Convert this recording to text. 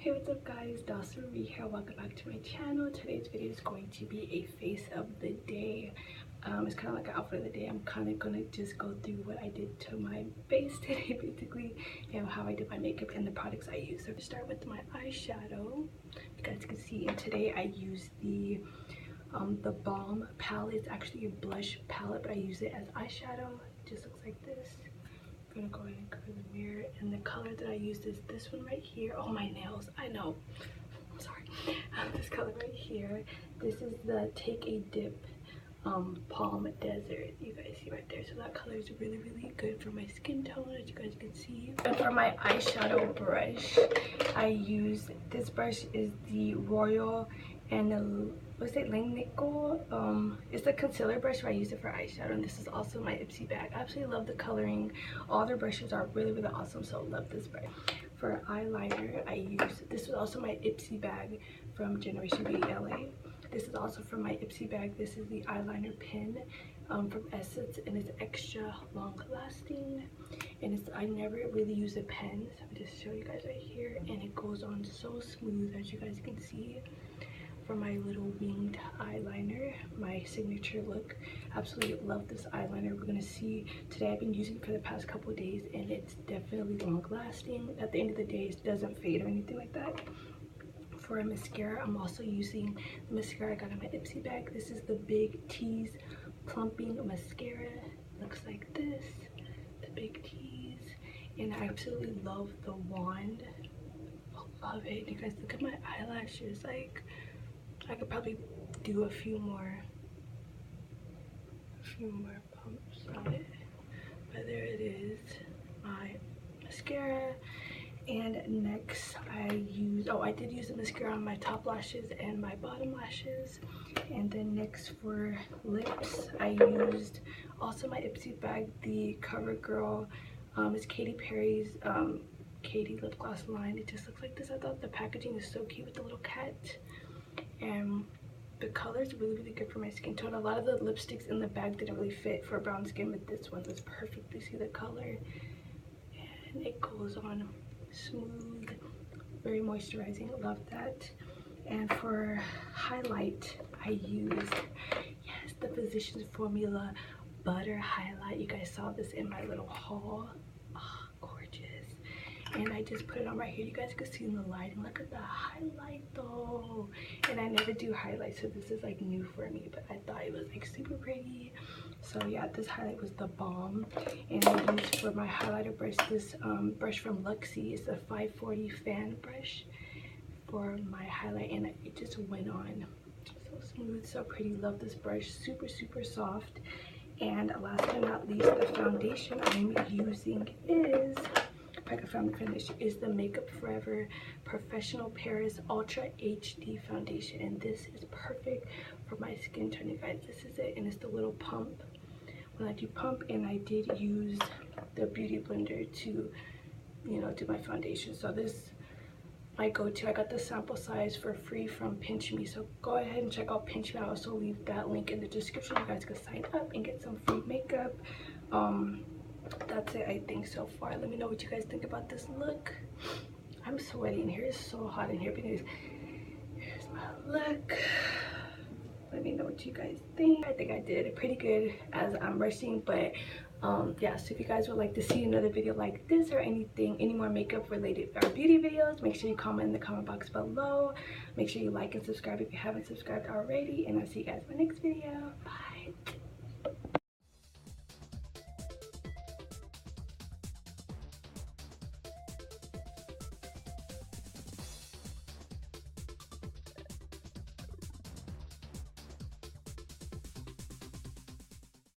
Hey, what's up guys, Dawson here. Welcome back to my channel. Today's video is going to be a face of the day. It's kind of like an outfit of the day. I'm kind of gonna just go through what I did to my face today basically, and how I did my makeup and the products I use. So to start with my eyeshadow, you guys can see, and today I used the Balm palette. It's actually a blush palette, but I use it as eyeshadow. It just looks like this. I'm gonna go ahead and cover the mirror, and the color that I used is this one right here. Oh, my nails, I know, I'm sorry. This color right here, this is the Take a Dip Palm Desert. You guys see right there, so that color is really good for my skin tone, as you guys can see. And for my eyeshadow brush, I use this brush is the Royal and the Nickel. It's a concealer brush, but I use it for eyeshadow, and this is also my Ipsy bag. I absolutely love the coloring. All their brushes are really awesome, so love this brush. For eyeliner, I use, this is also my Ipsy bag from Generation Beauty LA. This is also from my Ipsy bag. This is the eyeliner pen from Essence, and it's extra long lasting, and it's, I never really use a pen, so I'm just show you guys right here, and it goes on so smooth, as you guys can see. For my little winged eyeliner, my signature look, absolutely love this eyeliner. We're gonna see today. I've been using it for the past couple of days, and it's definitely long lasting. At the end of the day, it doesn't fade or anything like that. For a mascara, I'm also using the mascara I got in my Ipsy bag. This is the Big T's Plumping Mascara. Looks like this, the Big T's, and I absolutely love the wand. I love it. You guys, look at my eyelashes. Like, I could probably do a few more pumps on it, but there it is, my mascara. And next I use, I did use the mascara on my top lashes and my bottom lashes. And then next for lips, I used also my Ipsy bag, the CoverGirl, it's Katy Perry's Katy lip gloss line. It just looks like this. I thought the packaging is so cute with the little cat, and the color is really good for my skin tone. A lot of the lipsticks in the bag didn't really fit for brown skin, but this one was perfect. You see the color, and it goes on smooth, very moisturizing. Love that. And for highlight, I used, yes, the Physicians Formula Butter Highlight. You guys saw this in my little haul. Oh, gorgeous. And I just put it on right here. You guys can see in the lighting. Look at the highlight though. And I never do highlights, so this is like new for me, but I thought it was like super pretty. So yeah, this highlight was the Balm. And I used for my highlighter brush this brush from Luxie. It's a 540 fan brush for my highlight, and it just went on so smooth, so pretty. Love this brush. Super soft. And last but not least, the foundation I'm using is, I found the finish, is the Makeup Forever Professional Paris Ultra HD Foundation, and this is perfect for my skin tone, you guys. This is it, and it's the little pump. When I do pump, and I did use the Beauty Blender to, you know, do my foundation. So this, my go-to. I got the sample size for free from Pinch Me, so go ahead and check out Pinch Me. I'll also leave that link in the description. You guys can sign up and get some free makeup. That's it, I think, so far. Let me know what you guys think about this look. I'm sweating here. It's so hot in here, but anyways, here's my look. Let me know what you guys think. I think I did pretty good as I'm rushing, but yeah, so if you guys would like to see another video like this, or any more makeup related or beauty videos, make sure you comment in the comment box below. Make sure you like and subscribe if you haven't subscribed already, and I'll see you guys in my next video. Bye.